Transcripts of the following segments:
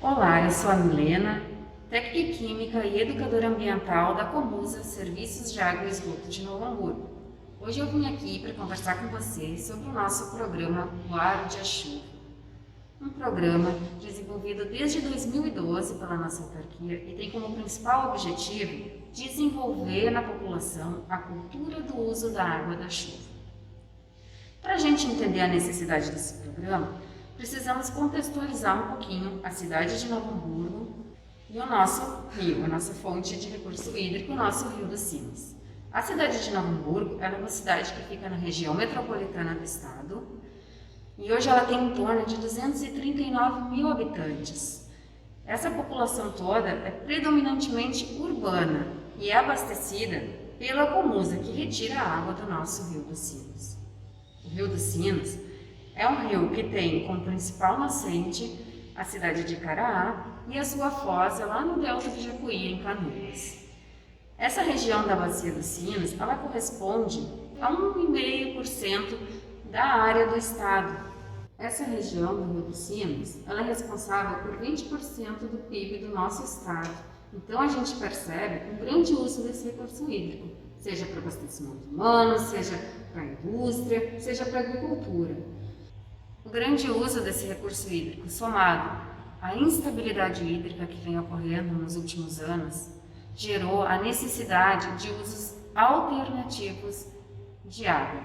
Olá, eu sou a Milena, técnica química e educadora ambiental da Comusa Serviços de Água e Esgoto de Novo Hamburgo. Hoje eu vim aqui para conversar com vocês sobre o nosso programa Guarde-a-Chuva. Um programa desenvolvido desde 2012 pela nossa autarquia e tem como principal objetivo desenvolver na população a cultura do uso da água da chuva. Para a gente entender a necessidade desse programa, precisamos contextualizar um pouquinho a cidade de Novo Hamburgo e o nosso rio, a nossa fonte de recurso hídrico, o nosso Rio dos Sinos. A cidade de Novo Hamburgo é uma cidade que fica na região metropolitana do estado e hoje ela tem em torno de 239 mil habitantes. Essa população toda é predominantemente urbana e é abastecida pela Comusa, que retira a água do nosso Rio dos Sinos. O Rio dos Sinos é um rio que tem como principal nascente a cidade de Caraá e a sua foz é lá no delta do Jacuí, em Canoas. Essa região da Bacia dos Sinos, ela corresponde a 1,5% da área do estado. Essa região do Rio dos Sinos, ela é responsável por 20% do PIB do nosso estado. Então a gente percebe um grande uso desse recurso hídrico, seja para abastecimento humano, seja para a indústria, seja para a agricultura. O grande uso desse recurso hídrico, somado à instabilidade hídrica que vem ocorrendo nos últimos anos, gerou a necessidade de usos alternativos de água.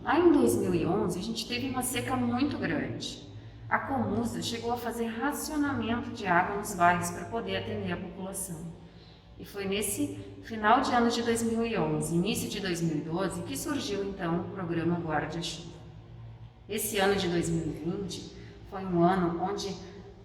Lá em 2011, a gente teve uma seca muito grande. A Comusa chegou a fazer racionamento de água nos bairros para poder atender a população. E foi nesse final de ano de 2011, início de 2012, que surgiu então o programa Guarde-a-Chuva. Esse ano de 2020 foi um ano onde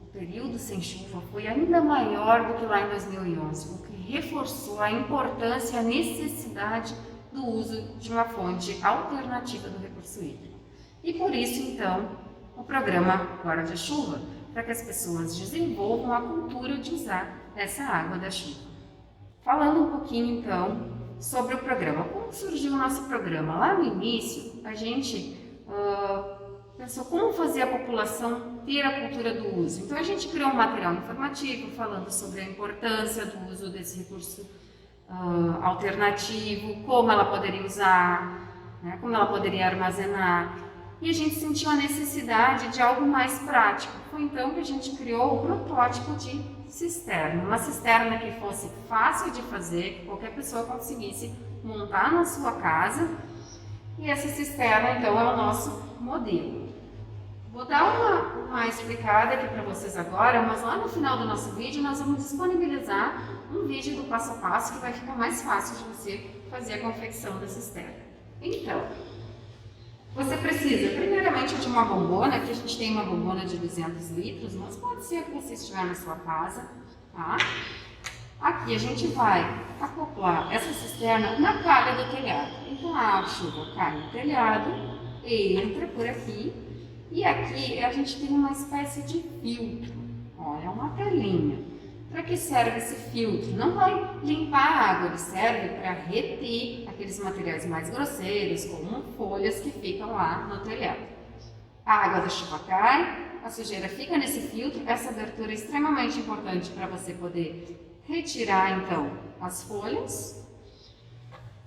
o período sem chuva foi ainda maior do que lá em 2011, o que reforçou a importância e a necessidade do uso de uma fonte alternativa do recurso hídrico. E por isso, então, o programa Guarde-a-Chuva, para que as pessoas desenvolvam a cultura de usar essa água da chuva. Falando um pouquinho, então, sobre o programa. Como surgiu o nosso programa? Lá no início, a gente pensou como fazer a população ter a cultura do uso. Então a gente criou um material informativo falando sobre a importância do uso desse recurso alternativo, como ela poderia usar, né, como ela poderia armazenar. E a gente sentiu a necessidade de algo mais prático. Foi então que a gente criou o protótipo de cisterna. Uma cisterna que fosse fácil de fazer, que qualquer pessoa conseguisse montar na sua casa. E essa cisterna, então, é o nosso modelo. Vou dar uma explicada aqui para vocês agora, mas lá no final do nosso vídeo nós vamos disponibilizar um vídeo do passo a passo que vai ficar mais fácil de você fazer a confecção da cisterna. Então, você precisa primeiramente de uma bombona, aqui a gente tem uma bombona de 200 litros, mas pode ser que você estiver na sua casa, tá? Aqui a gente vai acoplar essa cisterna na calha do telhado. Então a chuva cai no telhado, entra por aqui e aqui a gente tem uma espécie de filtro. Olha, é uma telinha. Para que serve esse filtro? Não vai limpar a água, ele serve para reter aqueles materiais mais grosseiros, como folhas que ficam lá no telhado. A água da chuva cai, a sujeira fica nesse filtro, essa abertura é extremamente importante para você poder retirar então as folhas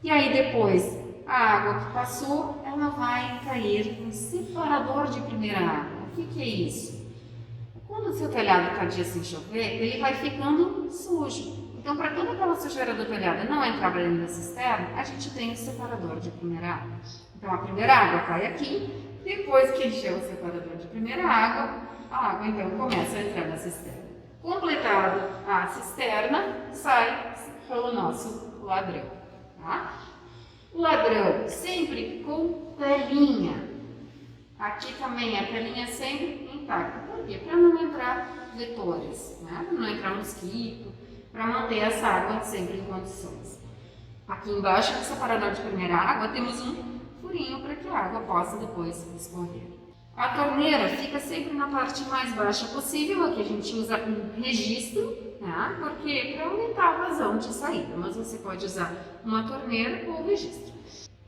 e aí depois a água que passou ela vai cair no separador de primeira água. O que é isso? Quando o seu telhado está dia sem chover, ele vai ficando sujo. Então, para toda aquela sujeira do telhado não entrar para dentro da cisterna, a gente tem o separador de primeira água. Então, a primeira água cai aqui, depois que encheu o separador de primeira água, a água então começa a entrar na cisterna. Completado a cisterna, sai pelo nosso ladrão. Tá? O ladrão sempre com telinha. Aqui também a telinha sempre intacta. Por quê? Para não entrar vetores, né? Para não entrar mosquito, para manter essa água sempre em condições. Aqui embaixo do separador de primeira água temos um furinho para que a água possa depois escorrer. A torneira fica sempre na parte mais baixa possível, aqui a gente usa um registro, né? Porque para aumentar a vazão de saída, mas você pode usar uma torneira ou registro.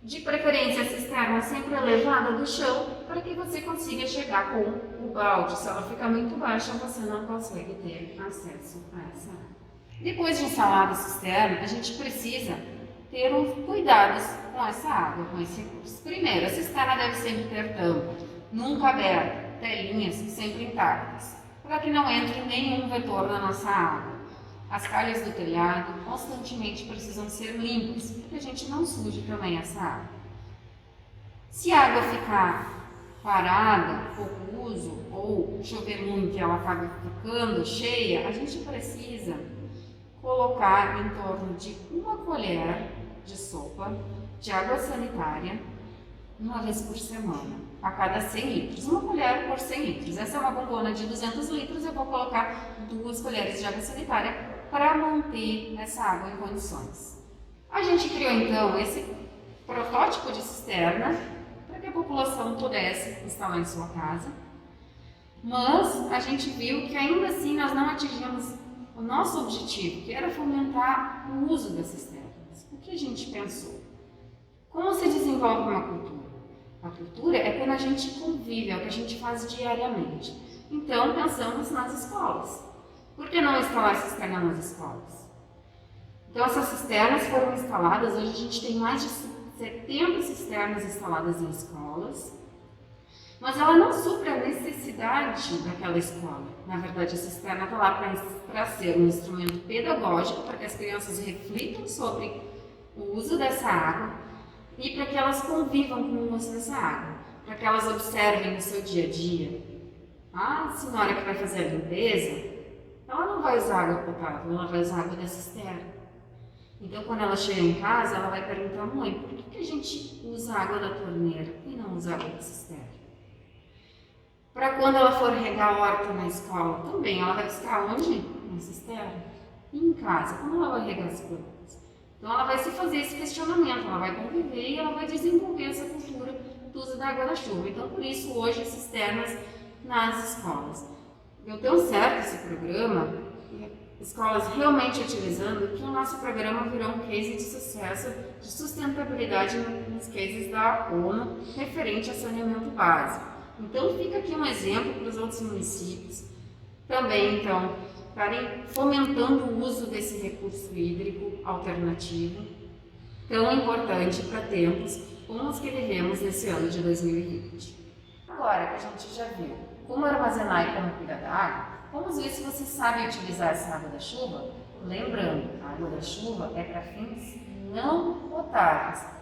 De preferência a cisterna sempre elevada do chão, para que você consiga chegar com o balde. Se ela ficar muito baixa, você não consegue ter acesso a essa água. Depois de instalar a cisterna, a gente precisa ter uns cuidados com essa água, com esse recurso. Primeiro, a cisterna deve sempre ter tampa, nunca aberta, telinhas sempre intactas, para que não entre nenhum vetor na nossa água. As calhas do telhado constantemente precisam ser limpas, para que a gente não suje também essa água. Se a água ficar parada, pouco uso, ou chover muito e ela acaba ficando cheia, a gente precisa colocar em torno de 1 colher de sopa de água sanitária uma vez por semana, a cada 100 litros. 1 colher por 100 litros. Essa é uma bombona de 200 litros, eu vou colocar 2 colheres de água sanitária para manter essa água em condições. A gente criou então esse protótipo de cisterna para que a população pudesse instalar em sua casa, mas a gente viu que ainda assim nós não atingimos o nosso objetivo, que era fomentar o uso das cisternas. O que a gente pensou? Como se desenvolve uma cultura? A cultura é quando a gente convive, é o que a gente faz diariamente. Então, pensamos nas escolas. Por que não instalar cisterna nas escolas? Então, essas cisternas foram instaladas, hoje a gente tem mais de 70 cisternas instaladas em escolas, mas ela não supre a necessidade daquela escola. Na verdade, a cisterna está lá para ser um instrumento pedagógico, para que as crianças reflitam sobre o uso dessa água e para que elas convivam com o uso dessa água, para que elas observem no seu dia a dia. A senhora que vai fazer a limpeza, ela não vai usar água potável, ela vai usar água da cisterna. Então, quando ela chega em casa, ela vai perguntar: mãe, por que a gente usa água da torneira e não usa água da cisterna? Para quando ela for regar a horta na escola, também ela vai buscar onde? Na cisterna. E em casa, como ela vai regar as plantas? Então ela vai se fazer esse questionamento, ela vai conviver e ela vai desenvolver essa cultura do uso da água da chuva. Então por isso hoje as cisternas nas escolas. Deu tão certo esse programa, escolas realmente utilizando, que o nosso programa virou um case de sucesso de sustentabilidade nos cases da ONU referente a saneamento básico. Então fica aqui um exemplo para os outros municípios também, então, estarem fomentando o uso desse recurso hídrico alternativo, tão importante para tempos como os que vivemos nesse ano de 2020. Agora que a gente já viu como armazenar e como cuidar da água, vamos ver se você sabe utilizar essa água da chuva. Lembrando, a água da chuva é para fins não potáveis.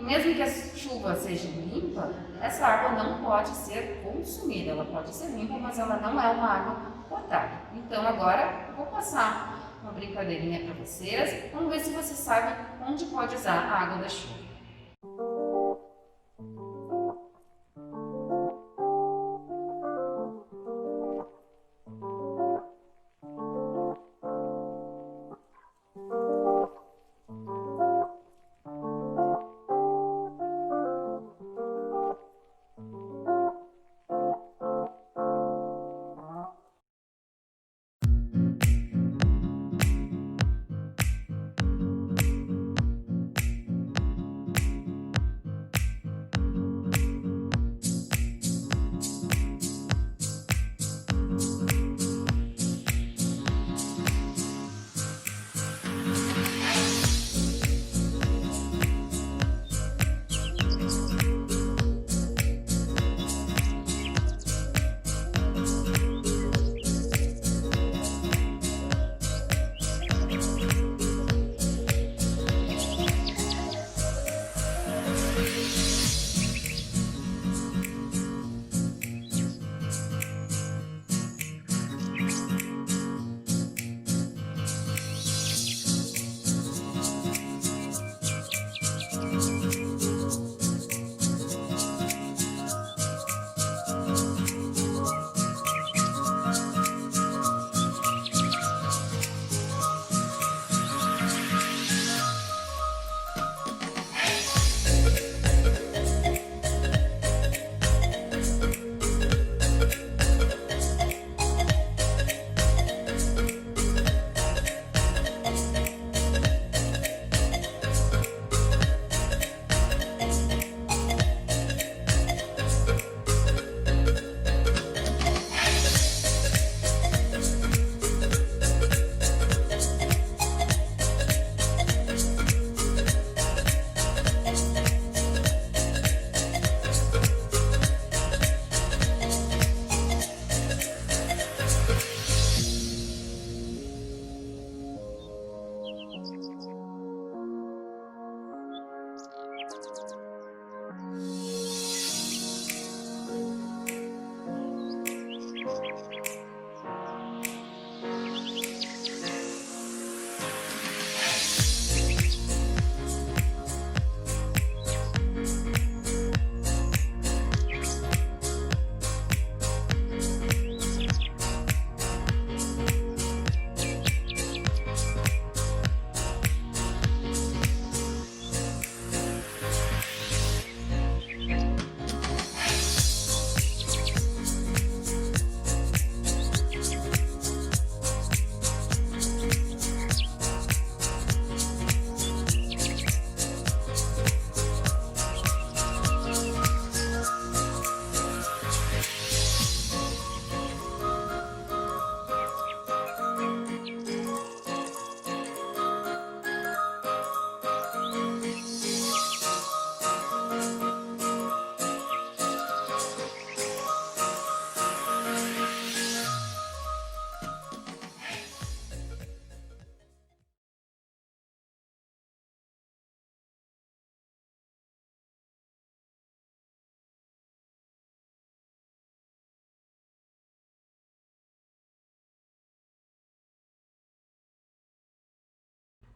Mesmo que a chuva seja limpa, essa água não pode ser consumida. Ela pode ser limpa, mas ela não é uma água potável. Então agora eu vou passar uma brincadeirinha para vocês. Vamos ver se você sabe onde pode usar a água da chuva.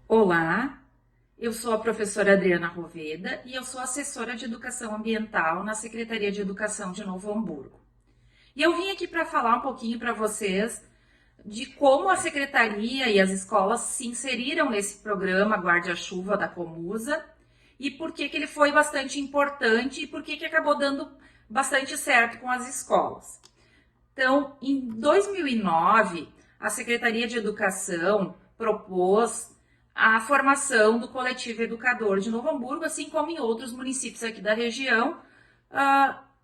Olá, eu sou a professora Adriana Roveda e eu sou assessora de Educação Ambiental na Secretaria de Educação de Novo Hamburgo. E eu vim aqui para falar um pouquinho para vocês de como a Secretaria e as escolas se inseriram nesse programa Guarde-a-Chuva da Comusa e por que ele foi bastante importante e por que acabou dando bastante certo com as escolas. Então, em 2009, a Secretaria de Educação propôs a formação do coletivo educador de Novo Hamburgo, assim como em outros municípios aqui da região,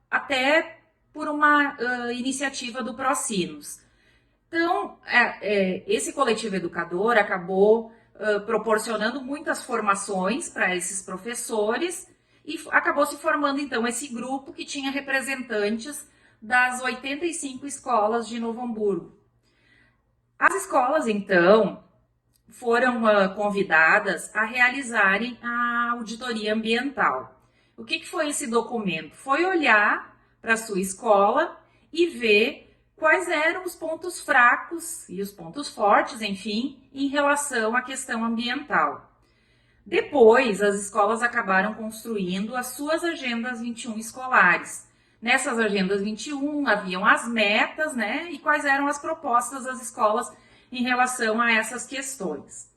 até por uma iniciativa do Procinos. Então, esse coletivo educador acabou proporcionando muitas formações para esses professores e acabou se formando, então, esse grupo que tinha representantes das 85 escolas de Novo Hamburgo. As escolas, então, foram convidadas a realizarem a auditoria ambiental. O que foi esse documento? Foi olhar para a sua escola e ver quais eram os pontos fracos e os pontos fortes, enfim, em relação à questão ambiental. Depois, as escolas acabaram construindo as suas agendas 21 escolares. Nessas agendas 21 haviam as metas, né, e quais eram as propostas das escolas em relação a essas questões.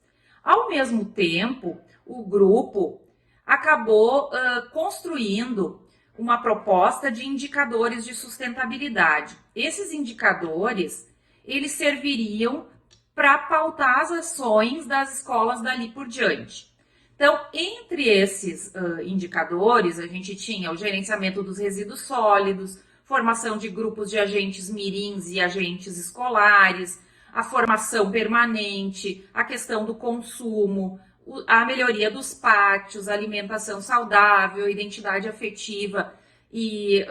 Ao mesmo tempo, o grupo acabou construindo uma proposta de indicadores de sustentabilidade. Esses indicadores, eles serviriam para pautar as ações das escolas dali por diante. Então, entre esses indicadores, a gente tinha o gerenciamento dos resíduos sólidos, formação de grupos de agentes mirins e agentes escolares, a formação permanente, a questão do consumo, a melhoria dos pátios, a alimentação saudável, a identidade afetiva e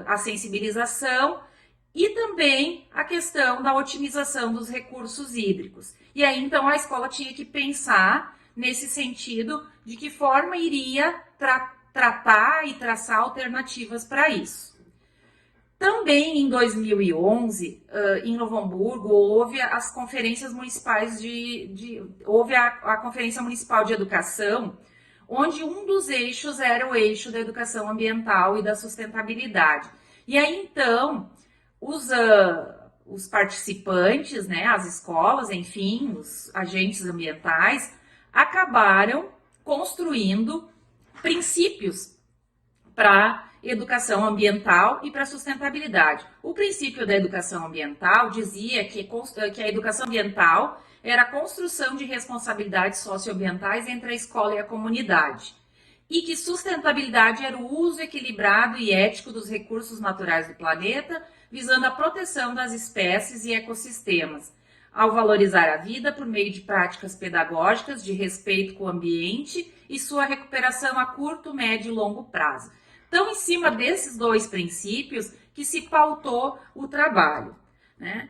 a sensibilização, e também a questão da otimização dos recursos hídricos. E aí, então, a escola tinha que pensar nesse sentido de que forma iria tratar e traçar alternativas para isso. Também em 2011, em Novo Hamburgo, houve as conferências municipais houve a Conferência Municipal de Educação, onde um dos eixos era o eixo da educação ambiental e da sustentabilidade. E aí, então, os participantes, né, as escolas, enfim, os agentes ambientais, acabaram construindo princípios para educação ambiental e para sustentabilidade. O princípio da educação ambiental dizia que a educação ambiental era a construção de responsabilidades socioambientais entre a escola e a comunidade. E que sustentabilidade era o uso equilibrado e ético dos recursos naturais do planeta, visando a proteção das espécies e ecossistemas, ao valorizar a vida por meio de práticas pedagógicas de respeito com o ambiente e sua recuperação a curto, médio e longo prazo. Então, em cima desses dois princípios que se pautou o trabalho, né?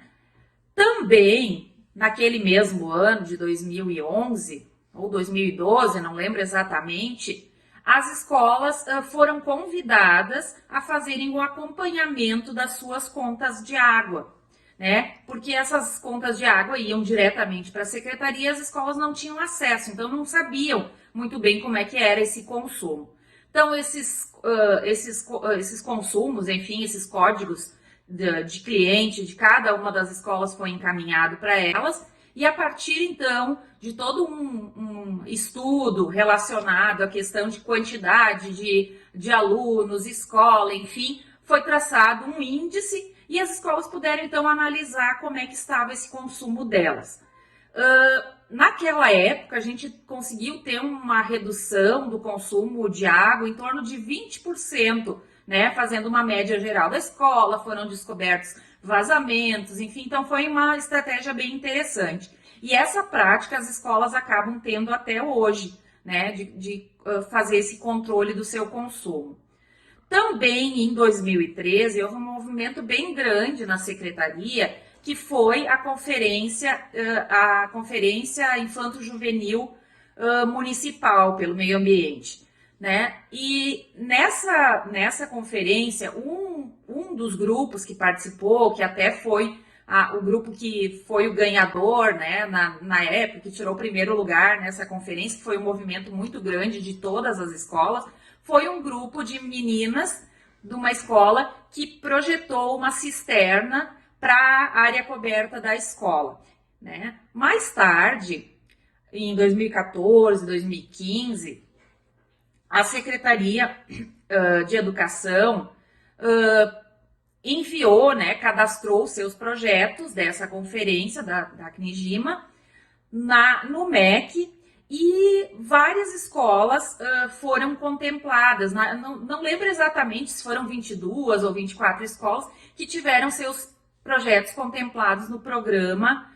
Também, naquele mesmo ano de 2011 ou 2012, não lembro exatamente, as escolas foram convidadas a fazerem o acompanhamento das suas contas de água, né? Porque essas contas de água iam diretamente para a secretaria e as escolas não tinham acesso, então não sabiam muito bem como é que era esse consumo. Então, esses consumos, enfim, esses códigos de cliente de cada uma das escolas foi encaminhado para elas, e a partir, então, de todo um estudo relacionado à questão de quantidade de alunos, escola, enfim, foi traçado um índice e as escolas puderam, então, analisar como é que estava esse consumo delas. Naquela época, a gente conseguiu ter uma redução do consumo de água em torno de 20%, né? Fazendo uma média geral da escola, foram descobertos vazamentos, enfim, então foi uma estratégia bem interessante. E essa prática as escolas acabam tendo até hoje, né? De fazer esse controle do seu consumo. Também em 2013, houve um movimento bem grande na secretaria, que foi a Conferência Infanto-Juvenil Municipal pelo Meio Ambiente, né? E nessa conferência, um dos grupos que participou, que até foi o grupo que foi o ganhador, né, na época, que tirou o primeiro lugar nessa conferência, que foi um movimento muito grande de todas as escolas, foi um grupo de meninas de uma escola que projetou uma cisterna para a área coberta da escola, né? Mais tarde, em 2014, 2015, a Secretaria de Educação enviou, né, cadastrou seus projetos dessa conferência da CNIGIMA no MEC, e várias escolas foram contempladas. Não lembro exatamente se foram 22 ou 24 escolas que tiveram seus projetos contemplados no programa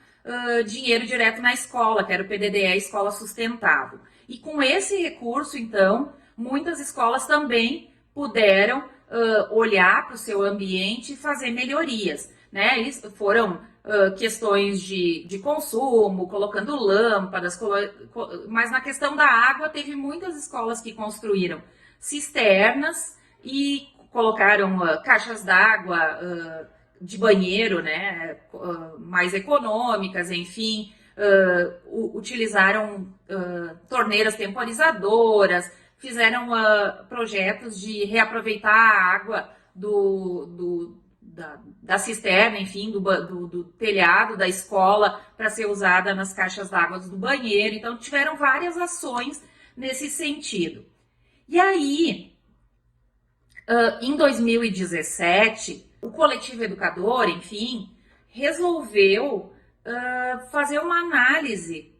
Dinheiro Direto na Escola, que era o PDDE Escola Sustentável. E com esse recurso, então, muitas escolas também puderam olhar para o seu ambiente e fazer melhorias, né? Isso foram questões de consumo, colocando lâmpadas, mas na questão da água teve muitas escolas que construíram cisternas e colocaram caixas d'água de banheiro, né, mais econômicas, enfim, utilizaram torneiras temporizadoras, fizeram projetos de reaproveitar a água da cisterna, enfim, do telhado da escola para ser usada nas caixas d'água do banheiro. Então, tiveram várias ações nesse sentido. E aí, em 2017, o coletivo educador, enfim, resolveu fazer uma análise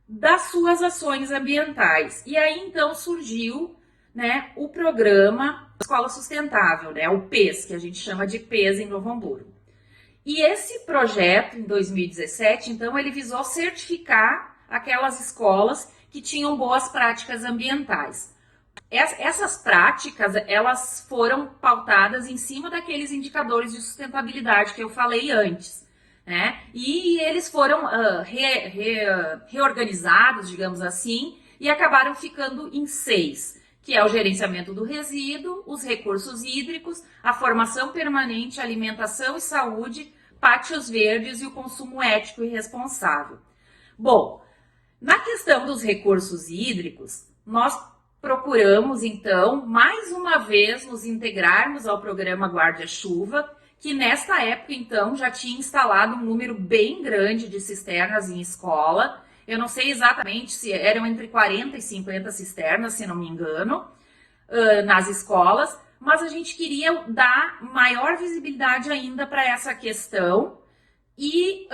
das suas ações ambientais. E aí, então, surgiu, né, o programa Escola Sustentável, né, o PES, que a gente chama de PES em Novo Hamburgo. E esse projeto, em 2017, então, ele visou certificar aquelas escolas que tinham boas práticas ambientais. Essas práticas, elas foram pautadas em cima daqueles indicadores de sustentabilidade que eu falei antes, né? E eles foram reorganizados, digamos assim, e acabaram ficando em 6, que é o gerenciamento do resíduo, os recursos hídricos, a formação permanente, alimentação e saúde, pátios verdes e o consumo ético e responsável. Bom, na questão dos recursos hídricos, nós procuramos, então, mais uma vez nos integrarmos ao programa Guarda-Chuva, que nesta época, então, já tinha instalado um número bem grande de cisternas em escola. Eu não sei exatamente se eram entre 40 e 50 cisternas, se não me engano, nas escolas, mas a gente queria dar maior visibilidade ainda para essa questão e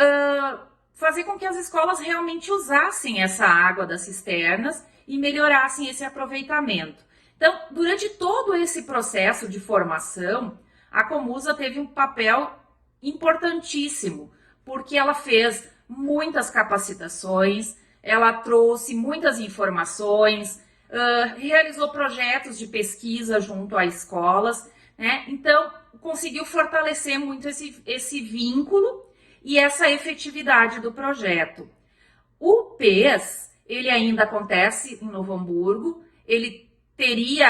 fazer com que as escolas realmente usassem essa água das cisternas e melhorassem esse aproveitamento. Então, durante todo esse processo de formação, a Comusa teve um papel importantíssimo, porque ela fez muitas capacitações, ela trouxe muitas informações, realizou projetos de pesquisa junto a escolas, né? Então, conseguiu fortalecer muito esse vínculo e essa efetividade do projeto. O PES, ele ainda acontece em Novo Hamburgo, ele teria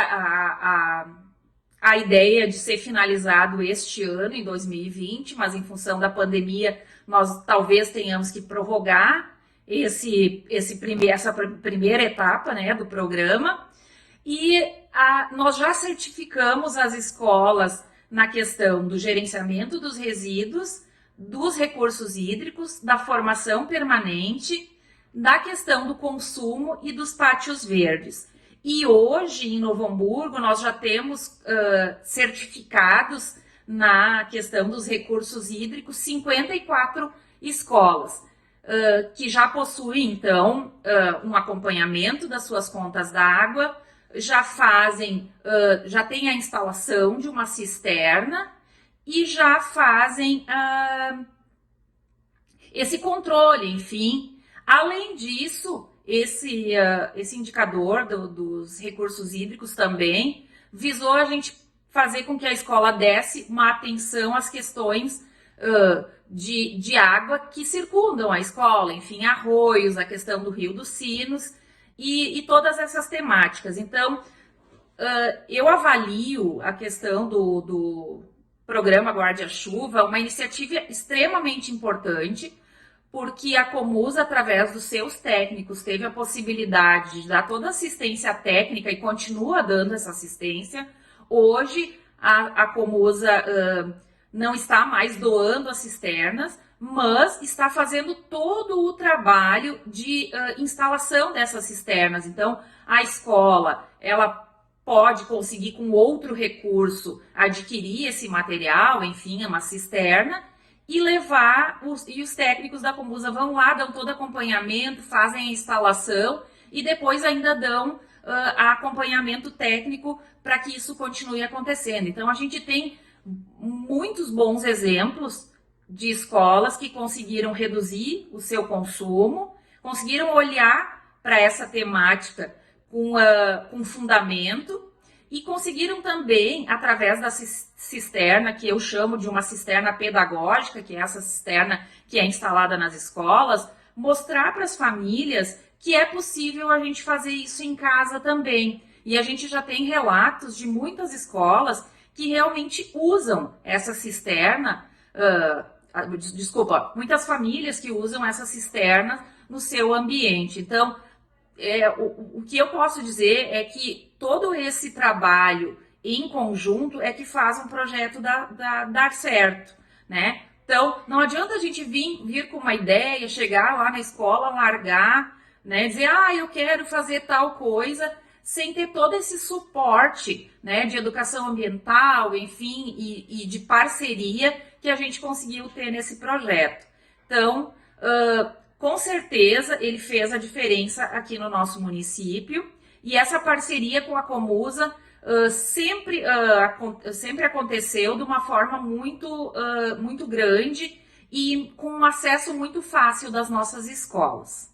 a ideia de ser finalizado este ano, em 2020, mas em função da pandemia, nós talvez tenhamos que prorrogar essa primeira etapa, né, do programa. E nós já certificamos as escolas na questão do gerenciamento dos resíduos, dos recursos hídricos, da formação permanente, da questão do consumo e dos pátios verdes. E hoje, em Novo Hamburgo, nós já temos certificados na questão dos recursos hídricos 54 escolas, que já possuem, então, um acompanhamento das suas contas d'água, já tem a instalação de uma cisterna e já fazem esse controle, enfim. Além disso, esse indicador dos recursos hídricos também visou a gente fazer com que a escola desse uma atenção às questões de água que circundam a escola, enfim, arroios, a questão do Rio dos Sinos e todas essas temáticas. Então, eu avalio a questão programa Guarda-Chuva, uma iniciativa extremamente importante, porque a Comusa, através dos seus técnicos, teve a possibilidade de dar toda a assistência técnica e continua dando essa assistência. Hoje, a Comusa não está mais doando as cisternas, mas está fazendo todo o trabalho de instalação dessas cisternas. Então, a escola, ela pode conseguir com outro recurso adquirir esse material, enfim, uma cisterna, e levar, e os técnicos da Comusa vão lá, dão todo acompanhamento, fazem a instalação e depois ainda dão acompanhamento técnico para que isso continue acontecendo. Então, a gente tem muitos bons exemplos de escolas que conseguiram reduzir o seu consumo, conseguiram olhar para essa temática com fundamento e conseguiram também, através da cisterna, que eu chamo de uma cisterna pedagógica, que é essa cisterna que é instalada nas escolas, mostrar para as famílias que é possível a gente fazer isso em casa também. E a gente já tem relatos de muitas escolas que realmente usam essa cisterna, muitas famílias que usam essa cisterna no seu ambiente. Então, o que eu posso dizer é que todo esse trabalho em conjunto é que faz um projeto dar certo, né? Então, não adianta a gente vir com uma ideia, chegar lá na escola, largar, né? Dizer, eu quero fazer tal coisa, sem ter todo esse suporte, né, de educação ambiental, enfim, e de parceria que a gente conseguiu ter nesse projeto. Então, com certeza, ele fez a diferença aqui no nosso município, e essa parceria com a Comusa sempre aconteceu de uma forma muito grande e com um acesso muito fácil das nossas escolas.